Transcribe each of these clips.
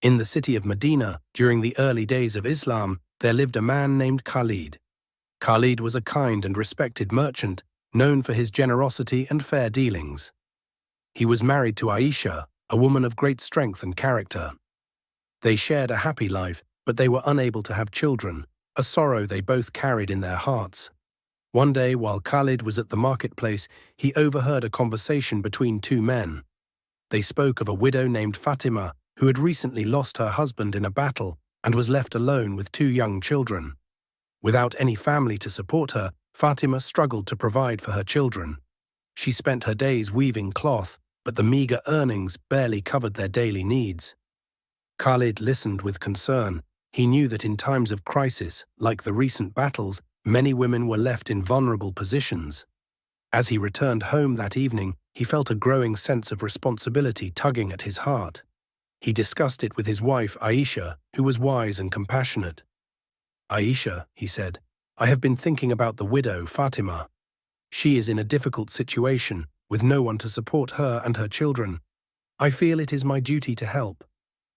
In the city of Medina, during the early days of Islam, there lived a man named Khalid. Khalid was a kind and respected merchant, known for his generosity and fair dealings. He was married to Aisha, a woman of great strength and character. They shared a happy life, but they were unable to have children, a sorrow they both carried in their hearts. One day, while Khalid was at the marketplace, he overheard a conversation between two men. They spoke of a widow named Fatima, who had recently lost her husband in a battle and was left alone with two young children. Without any family to support her, Fatima struggled to provide for her children. She spent her days weaving cloth, but the meager earnings barely covered their daily needs. Khalid listened with concern. He knew that in times of crisis, like the recent battles, many women were left in vulnerable positions. As he returned home that evening, he felt a growing sense of responsibility tugging at his heart. He discussed it with his wife, Aisha, who was wise and compassionate. "Aisha," he said, "I have been thinking about the widow, Fatima. She is in a difficult situation, with no one to support her and her children. I feel it is my duty to help,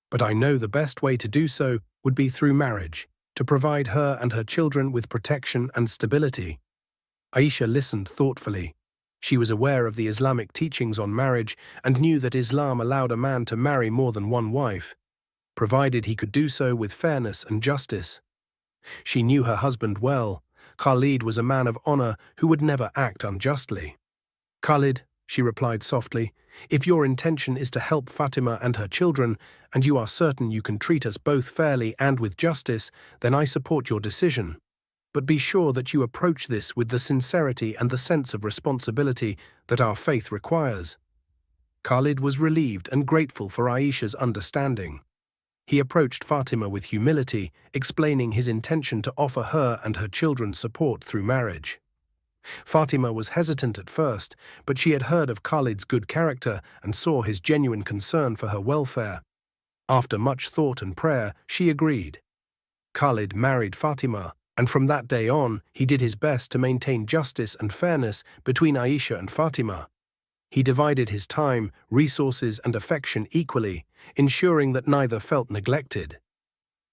but I know the best way to do so would be through marriage, to provide her and her children with protection and stability." Aisha listened thoughtfully. She was aware of the Islamic teachings on marriage and knew that Islam allowed a man to marry more than one wife, provided he could do so with fairness and justice. She knew her husband well. Khalid was a man of honor who would never act unjustly. "Khalid," she replied softly, "if your intention is to help Fatima and her children, and you are certain you can treat us both fairly and with justice, then I support your decision. But be sure that you approach this with the sincerity and the sense of responsibility that our faith requires." Khalid was relieved and grateful for Aisha's understanding. He approached Fatima with humility, explaining his intention to offer her and her children support through marriage. Fatima was hesitant at first, but she had heard of Khalid's good character and saw his genuine concern for her welfare. After much thought and prayer, she agreed. Khalid married Fatima, and from that day on, he did his best to maintain justice and fairness between Aisha and Fatima. He divided his time, resources, and affection equally, ensuring that neither felt neglected.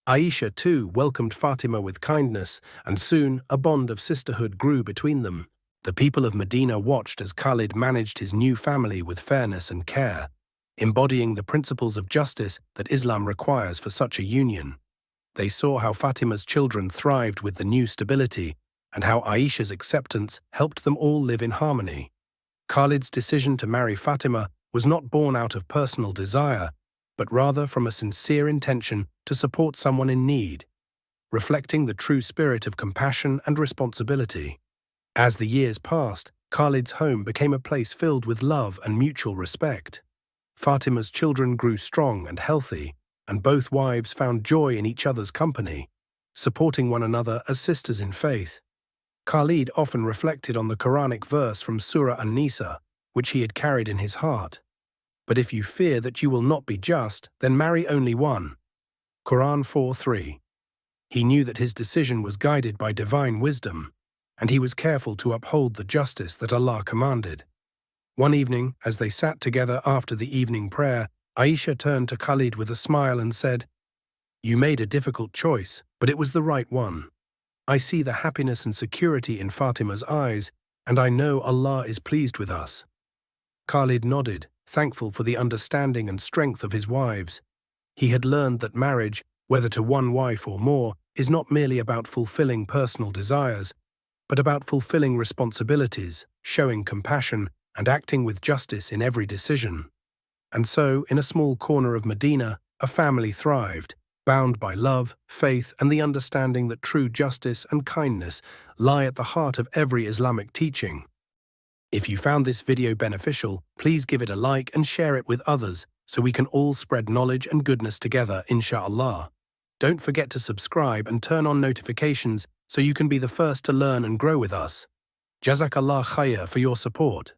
Aisha, too, welcomed Fatima with kindness, and soon a bond of sisterhood grew between them. The people of Medina watched as Khalid managed his new family with fairness and care, embodying the principles of justice that Islam requires for such a union. They saw how Fatima's children thrived with the new stability, and how Aisha's acceptance helped them all live in harmony. Khalid's decision to marry Fatima was not born out of personal desire, but rather from a sincere intention to support someone in need, reflecting the true spirit of compassion and responsibility. As the years passed, Khalid's home became a place filled with love and mutual respect. Fatima's children grew strong and healthy, and both wives found joy in each other's company, supporting one another as sisters in faith. Khalid often reflected on the Quranic verse from Surah An-Nisa, which he had carried in his heart. "But if you fear that you will not be just, then marry only one." Quran 4:3. He knew that his decision was guided by divine wisdom, and he was careful to uphold the justice that Allah commanded. One evening, as they sat together after the evening prayer, Aisha turned to Khalid with a smile and said, "You made a difficult choice, but it was the right one. I see the happiness and security in Fatima's eyes, and I know Allah is pleased with us." Khalid nodded, thankful for the understanding and strength of his wives. He had learned that marriage, whether to one wife or more, is not merely about fulfilling personal desires, but about fulfilling responsibilities, showing compassion, and acting with justice in every decision. And so, in a small corner of Medina, a family thrived, bound by love, faith, and the understanding that true justice and kindness lie at the heart of every Islamic teaching. If you found this video beneficial, please give it a like and share it with others so we can all spread knowledge and goodness together, inshallah. Don't forget to subscribe and turn on notifications so you can be the first to learn and grow with us. Jazakallah khair for your support.